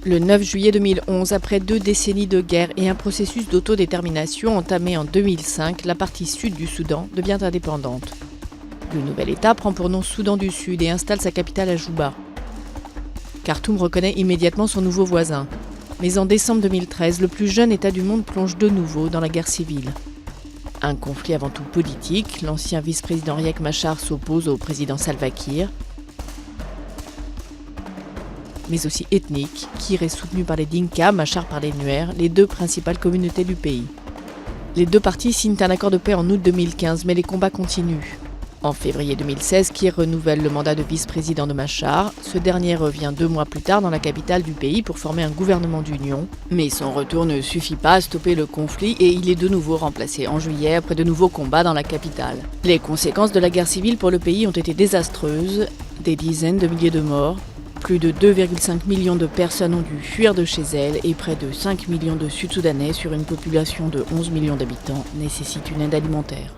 Le 9 juillet 2011, après 2 décennies de guerre et un processus d'autodétermination entamé en 2005, la partie sud du Soudan devient indépendante. Le nouvel État prend pour nom Soudan du Sud et installe sa capitale à Juba. Khartoum reconnaît immédiatement son nouveau voisin. Mais en décembre 2013, le plus jeune État du monde plonge de nouveau dans la guerre civile. Un conflit avant tout politique, l'ancien vice-président Riek Machar s'oppose au président Salva Kiir, mais aussi ethnique. Kiir est soutenu par les Dinka, Machar par les Nuer, les deux principales communautés du pays. Les deux parties signent un accord de paix en août 2015, mais les combats continuent. En février 2016, Kiir renouvelle le mandat de vice-président de Machar. Ce dernier revient 2 mois plus tard dans la capitale du pays pour former un gouvernement d'union. Mais son retour ne suffit pas à stopper le conflit et il est de nouveau remplacé en juillet après de nouveaux combats dans la capitale. Les conséquences de la guerre civile pour le pays ont été désastreuses. Des dizaines de milliers de morts. Plus de 2,5 millions de personnes ont dû fuir de chez elles et près de 5 millions de Sud-Soudanais sur une population de 11 millions d'habitants nécessitent une aide alimentaire.